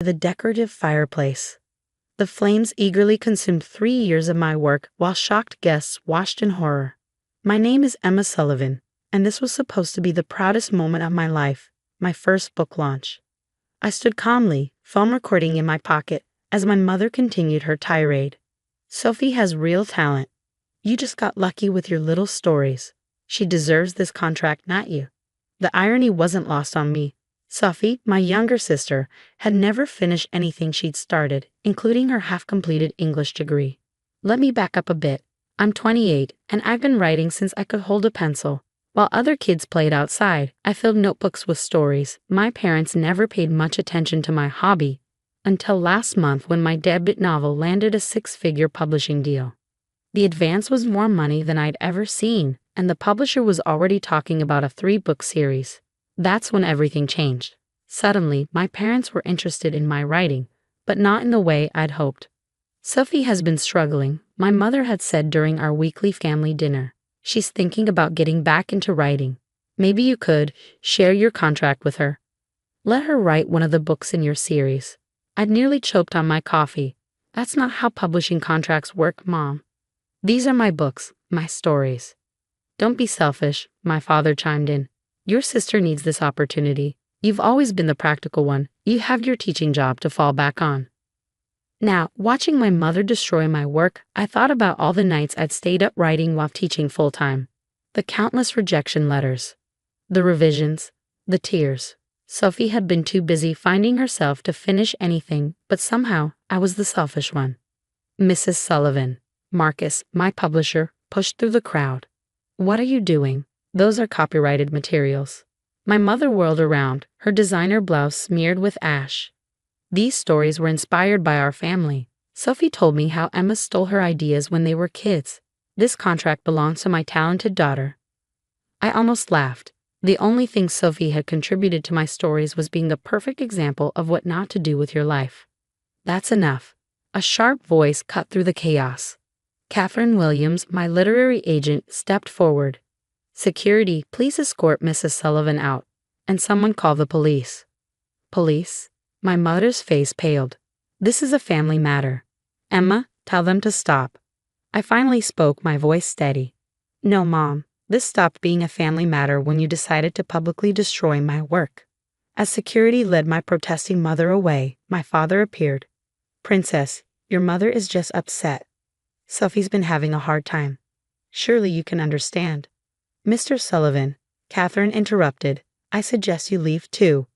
the decorative fireplace. The flames eagerly consumed 3 years of my work while shocked guests watched in horror. My name is Emma Sullivan, and this was supposed to be the proudest moment of my life, my first book launch. I stood calmly, phone recording in my pocket, as my mother continued her tirade. Sophie has real talent. You just got lucky with your little stories. She deserves this contract, not you. The irony wasn't lost on me. Sophie, my younger sister, had never finished anything she'd started, including her half-completed English degree. Let me back up a bit. I'm 28, and I've been writing since I could hold a pencil. While other kids played outside, I filled notebooks with stories. My parents never paid much attention to my hobby, until last month when my debut novel landed a 6-figure publishing deal. The advance was more money than I'd ever seen, and the publisher was already talking about a 3-book series. That's when everything changed. Suddenly, my parents were interested in my writing, but not in the way I'd hoped. Sophie has been struggling, my mother had said during our weekly family dinner. She's thinking about getting back into writing. Maybe you could share your contract with her. Let her write one of the books in your series. I'd nearly choked on my coffee. That's not how publishing contracts work, Mom. These are my books, my stories. Don't be selfish, my father chimed in. Your sister needs this opportunity. You've always been the practical one. You have your teaching job to fall back on. Now, watching my mother destroy my work, I thought about all the nights I'd stayed up writing while teaching full-time. The countless rejection letters. The revisions. The tears. Sophie had been too busy finding herself to finish anything, but somehow I was the selfish one. Mrs. Sullivan. Marcus, my publisher, pushed through the crowd. What are you doing? Those are copyrighted materials. My mother whirled around, her designer blouse smeared with ash. These stories were inspired by our family. Sophie told me how Emma stole her ideas when they were kids. This contract belongs to my talented daughter. I almost laughed. The only thing Sophie had contributed to my stories was being the perfect example of what not to do with your life. That's enough. A sharp voice cut through the chaos. Catherine Williams, my literary agent, stepped forward. Security, please escort Mrs. Sullivan out. And someone call the police. Police? My mother's face paled. This is a family matter. Emma, tell them to stop. I finally spoke, my voice steady. No, Mom. This stopped being a family matter when you decided to publicly destroy my work. As security led my protesting mother away, my father appeared. Princess, your mother is just upset. Sophie's been having a hard time. Surely you can understand. Mr. Sullivan, Catherine interrupted, I suggest you leave too.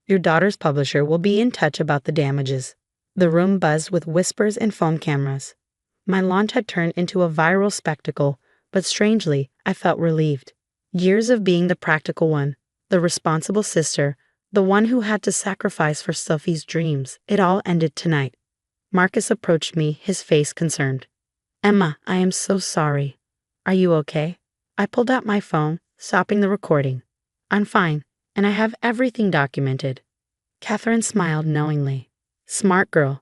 Your daughter's publisher will be in touch about the damages. The room buzzed with whispers and phone cameras. My launch had turned into a viral spectacle, but strangely, I felt relieved. Years of being the practical one, the responsible sister, the one who had to sacrifice for Sophie's dreams, it all ended tonight. Marcus approached me, his face concerned. Emma, I am so sorry. Are you okay? I pulled out my phone, stopping the recording. I'm fine, and I have everything documented. Catherine smiled knowingly. Smart girl.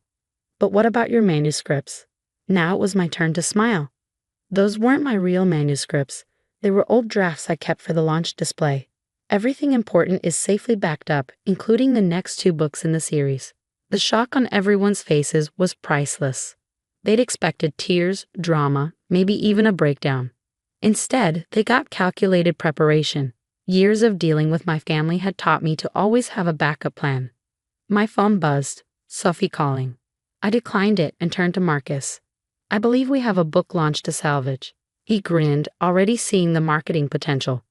But what about your manuscripts? Now it was my turn to smile. Those weren't my real manuscripts. They were old drafts I kept for the launch display. Everything important is safely backed up, including the next 2 books in the series. The shock on everyone's faces was priceless. They'd expected tears, drama, maybe even a breakdown. Instead, they got calculated preparation. Years of dealing with my family had taught me to always have a backup plan. My phone buzzed. Sophie calling. I declined it and turned to Marcus. I believe we have a book launch to salvage. He grinned, already seeing the marketing potential.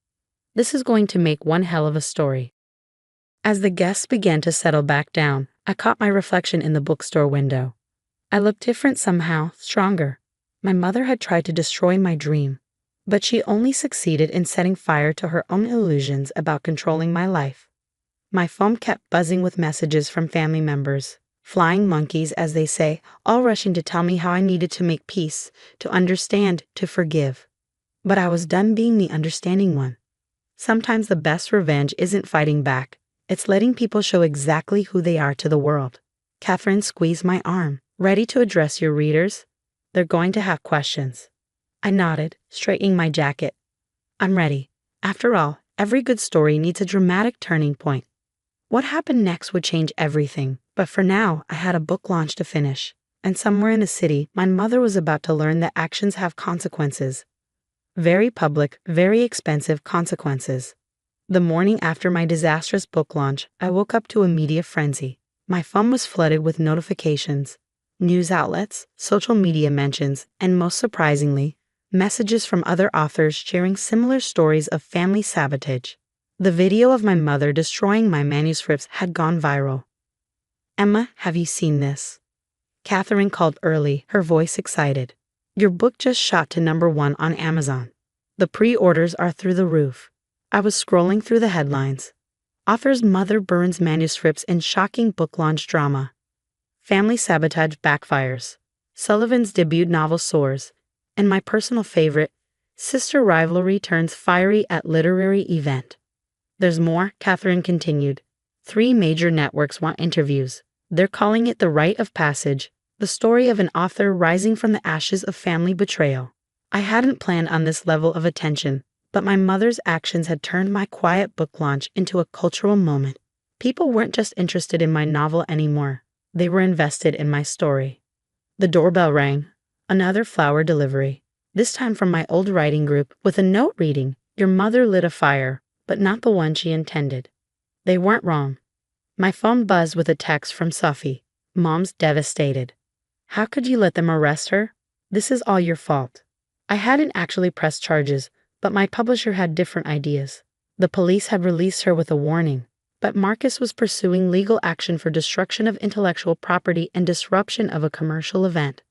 This is going to make one hell of a story. As the guests began to settle back down, I caught my reflection in the bookstore window. I looked different somehow, stronger. My mother had tried to destroy my dream, but she only succeeded in setting fire to her own illusions about controlling my life. My phone kept buzzing with messages from family members, flying monkeys, as they say, all rushing to tell me how I needed to make peace, to understand, to forgive. But I was done being the understanding one. Sometimes the best revenge isn't fighting back. It's letting people show exactly who they are to the world. Catherine squeezed my arm. Ready to address your readers? They're going to have questions. I nodded, straightening my jacket. I'm ready. After all, every good story needs a dramatic turning point. What happened next would change everything, but for now, I had a book launch to finish. And somewhere in a city, my mother was about to learn that actions have consequences. Very public, very expensive consequences. The morning after my disastrous book launch, I woke up to a media frenzy. My phone was flooded with notifications, news outlets, social media mentions, and most surprisingly, messages from other authors sharing similar stories of family sabotage. The video of my mother destroying my manuscripts had gone viral. "Emma, have you seen this?" Catherine called early, her voice excited. "Your book just shot to #1 on Amazon. The pre-orders are through the roof." I was scrolling through the headlines. Author's mother burns manuscripts in shocking book launch drama. Family sabotage backfires. Sullivan's debut novel soars. And my personal favorite, sister rivalry turns fiery at literary event. "There's more," Catherine continued. "3 major networks want interviews. They're calling it the rite of passage, the story of an author rising from the ashes of family betrayal." I hadn't planned on this level of attention, but my mother's actions had turned my quiet book launch into a cultural moment. People weren't just interested in my novel anymore. They were invested in my story. The doorbell rang. Another flower delivery. This time from my old writing group with a note reading, "Your mother lit a fire, but not the one she intended." They weren't wrong. My phone buzzed with a text from Sophie. "Mom's devastated. How could you let them arrest her? This is all your fault." I hadn't actually pressed charges, but my publisher had different ideas. The police had released her with a warning, but Marcus was pursuing legal action for destruction of intellectual property and disruption of a commercial event.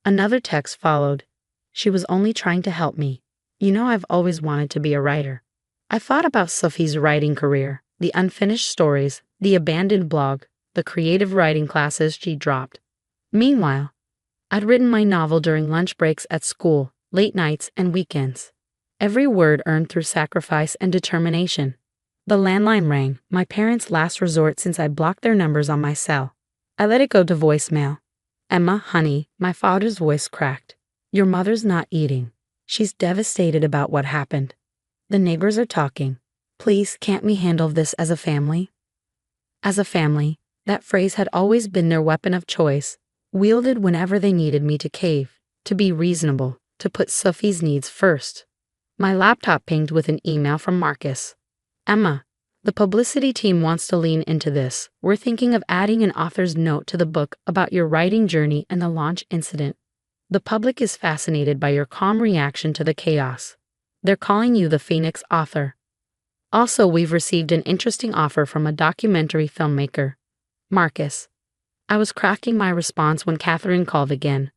Another text followed. "She was only trying to help me. You know I've always wanted to be a writer." I thought about Sophie's writing career, the unfinished stories, the abandoned blog, the creative writing classes she dropped. Meanwhile, I'd written my novel during lunch breaks at school, late nights, and weekends. Every word earned through sacrifice and determination. The landline rang, my parents' last resort since I blocked their numbers on my cell. I let it go to voicemail. "Emma, honey," my father's voice cracked. "Your mother's not eating. She's devastated about what happened. The neighbors are talking. Please, can't we handle this as a family?" As a family, that phrase had always been their weapon of choice, wielded whenever they needed me to cave, to be reasonable, to put Sophie's needs first. My laptop pinged with an email from Marcus. "Emma, the publicity team wants to lean into this. We're thinking of adding an author's note to the book about your writing journey and the launch incident. The public is fascinated by your calm reaction to the chaos. They're calling you the Phoenix author. Also, we've received an interesting offer from a documentary filmmaker. Marcus." I was cracking my response when Catherine called again.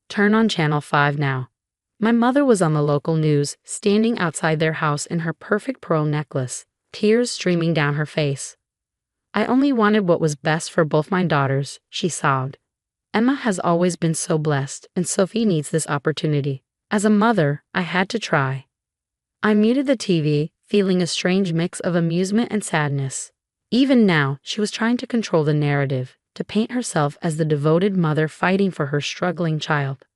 "Turn on Channel 5 now." My mother was on the local news, standing outside their house in her perfect pearl necklace, tears streaming down her face. "I only wanted what was best for both my daughters," she sobbed. "Emma has always been so blessed, and Sophie needs this opportunity. As a mother, I had to try." I muted the TV, feeling a strange mix of amusement and sadness. Even now, she was trying to control the narrative, to paint herself as the devoted mother fighting for her struggling child.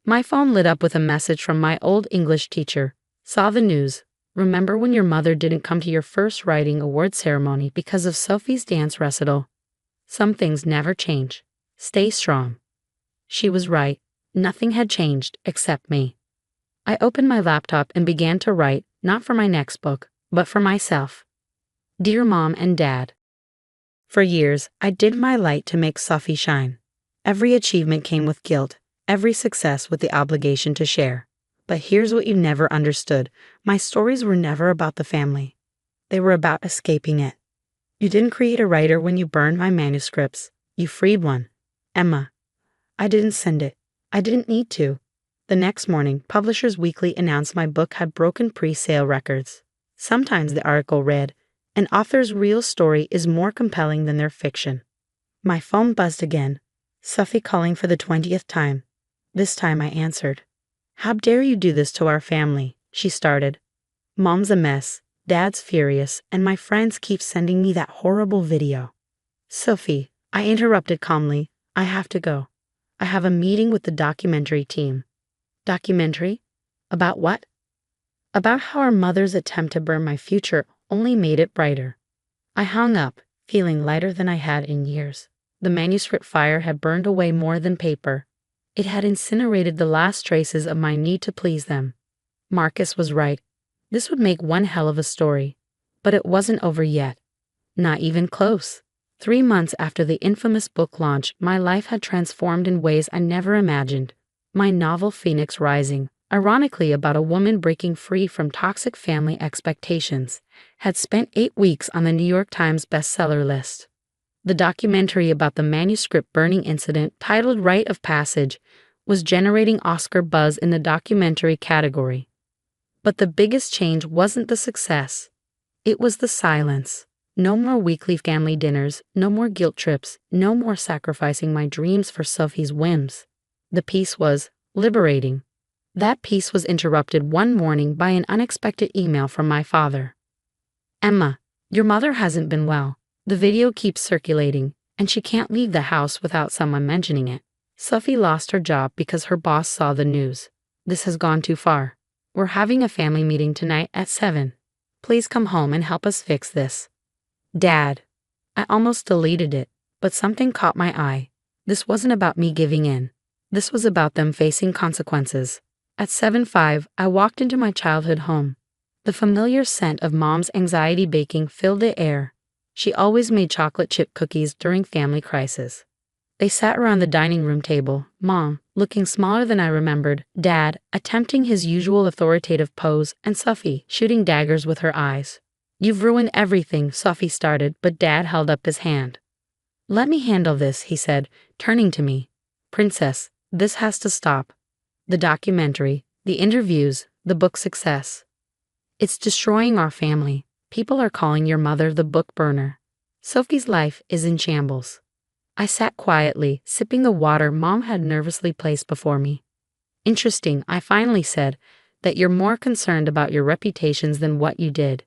My phone lit up with a message from my old English teacher. "Saw the news. Remember when your mother didn't come to your first writing award ceremony because of Sophie's dance recital? Some things never change. Stay strong." She was right. Nothing had changed except me. I opened my laptop and began to write, not for my next book, but for myself. "Dear Mom and Dad." For years, I did my light to make Sophie shine. Every achievement came with guilt, every success with the obligation to share. But here's what you never understood. My stories were never about the family. They were about escaping it. You didn't create a writer when you burned my manuscripts. You freed one. Emma. I didn't send it. I didn't need to. The next morning, Publishers Weekly announced my book had broken pre-sale records. Sometimes the article read, "An author's real story is more compelling than their fiction." My phone buzzed again. Sophie calling for the 20th time. This time I answered. "How dare you do this to our family?" she started. "Mom's a mess, Dad's furious, and my friends keep sending me that horrible video." "Sophie," I interrupted calmly, "I have to go. I have a meeting with the documentary team." "Documentary? About what?" "About how our mother's attempt to burn my future only made it brighter." I hung up, feeling lighter than I had in years. The manuscript fire had burned away more than paper. It had incinerated the last traces of my need to please them. Marcus was right. This would make one hell of a story. But it wasn't over yet. Not even close. 3 months after the infamous book launch, my life had transformed in ways I never imagined. My novel Phoenix Rising, ironically about a woman breaking free from toxic family expectations, had spent 8 weeks on the New York Times bestseller list. The documentary about the manuscript burning incident, titled Rite of Passage, was generating Oscar buzz in the documentary category. But the biggest change wasn't the success. It was the silence. No more weekly family dinners, no more guilt trips, no more sacrificing my dreams for Sophie's whims. The peace was liberating. That peace was interrupted one morning by an unexpected email from my father. "Emma, your mother hasn't been well. The video keeps circulating, and she can't leave the house without someone mentioning it. Sophie lost her job because her boss saw the news. This has gone too far. We're having a family meeting tonight at 7. Please come home and help us fix this." Dad. I almost deleted it, but something caught my eye. This wasn't about me giving in. This was about them facing consequences. At 7:05, I walked into my childhood home. The familiar scent of Mom's anxiety baking filled the air. She always made chocolate chip cookies during family crisis. They sat around the dining room table, Mom, looking smaller than I remembered, Dad, attempting his usual authoritative pose, and Sophie, shooting daggers with her eyes. "You've ruined everything," Sophie started, but Dad held up his hand. "Let me handle this," he said, turning to me. "Princess, this has to stop. The documentary, the interviews, the book success. It's destroying our family. People are calling your mother the book burner. Sophie's life is in shambles." I sat quietly, sipping the water Mom had nervously placed before me. "Interesting," I finally said, "that you're more concerned about your reputations than what you did."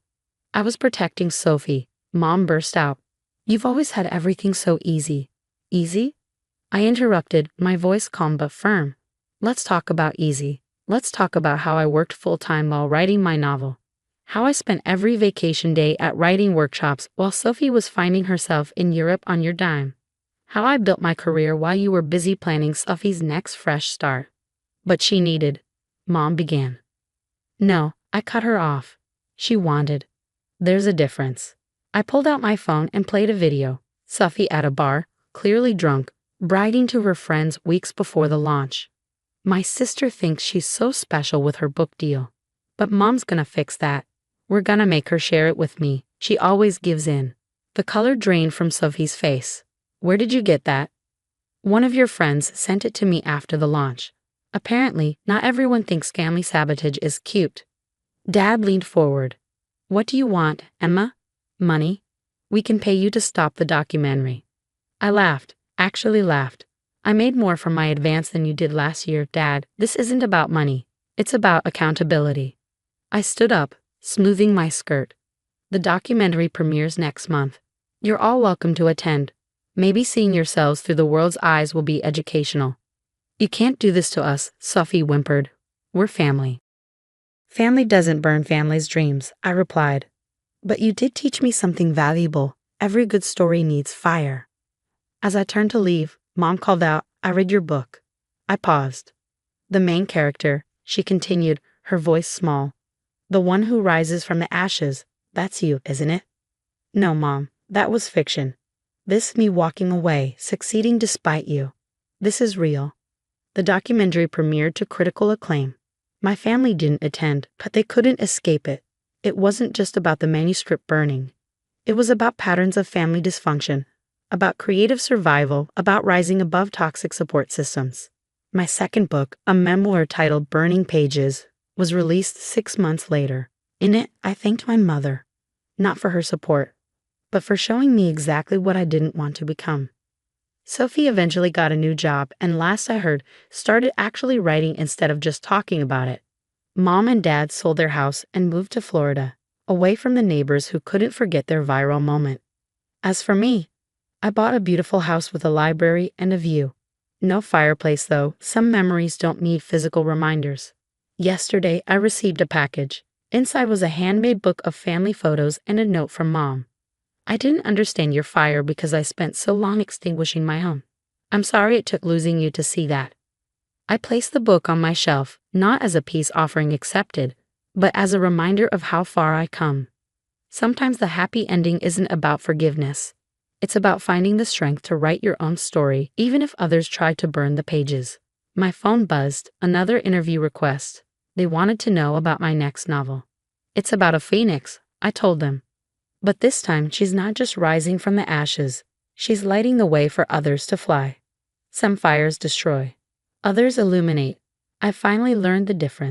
"I was protecting Sophie," Mom burst out. "You've always had everything so easy." "Easy?" I interrupted, my voice calm but firm. "Let's talk about easy. Let's talk about how I worked full-time while writing my novel. How I spent every vacation day at writing workshops while Sophie was finding herself in Europe on your dime. How I built my career while you were busy planning Sophie's next fresh start." "But she needed," Mom began. "No," I cut her off. "She wanted. There's a difference." I pulled out my phone and played a video. Sophie at a bar, clearly drunk, bragging to her friends weeks before the launch. "My sister thinks she's so special with her book deal. But Mom's gonna fix that. We're gonna make her share it with me. She always gives in." The color drained from Sophie's face. "Where did you get that?" "One of your friends sent it to me after the launch. Apparently, not everyone thinks family sabotage is cute." Dad leaned forward. "What do you want, Emma? Money? We can pay you to stop the documentary." I laughed, actually laughed. "I made more from my advance than you did last year, Dad. This isn't about money. It's about accountability." I stood up, smoothing my skirt. "The documentary premieres next month. You're all welcome to attend. Maybe seeing yourselves through the world's eyes will be educational." "You can't do this to us," Sophie whimpered. "We're family." "Family doesn't burn family's dreams," I replied. "But you did teach me something valuable. Every good story needs fire." As I turned to leave, Mom called out, "I read your book." I paused. "The main character," she continued, her voice small. "The one who rises from the ashes, that's you, isn't it?" "No, Mom, that was fiction. This me walking away, succeeding despite you. This is real." The documentary premiered to critical acclaim. My family didn't attend, but they couldn't escape it. It wasn't just about the manuscript burning. It was about patterns of family dysfunction, about creative survival, about rising above toxic support systems. My second book, a memoir titled Burning Pages, was released 6 months later. In it, I thanked my mother, not for her support, but for showing me exactly what I didn't want to become. Sophie eventually got a new job and, last I heard, started actually writing instead of just talking about it. Mom and Dad sold their house and moved to Florida, away from the neighbors who couldn't forget their viral moment. As for me, I bought a beautiful house with a library and a view. No fireplace, though. Some memories don't need physical reminders. Yesterday, I received a package. Inside was a handmade book of family photos and a note from Mom. I didn't understand your fire because I spent so long extinguishing my own. I'm sorry it took losing you to see that. I placed the book on my shelf, not as a peace offering accepted, but as a reminder of how far I come. Sometimes the happy ending isn't about forgiveness. It's about finding the strength to write your own story, even if others try to burn the pages. My phone buzzed, another interview request. They wanted to know about my next novel. It's about a phoenix, I told them. But this time, she's not just rising from the ashes. She's lighting the way for others to fly. Some fires destroy. Others illuminate. I finally learned the difference.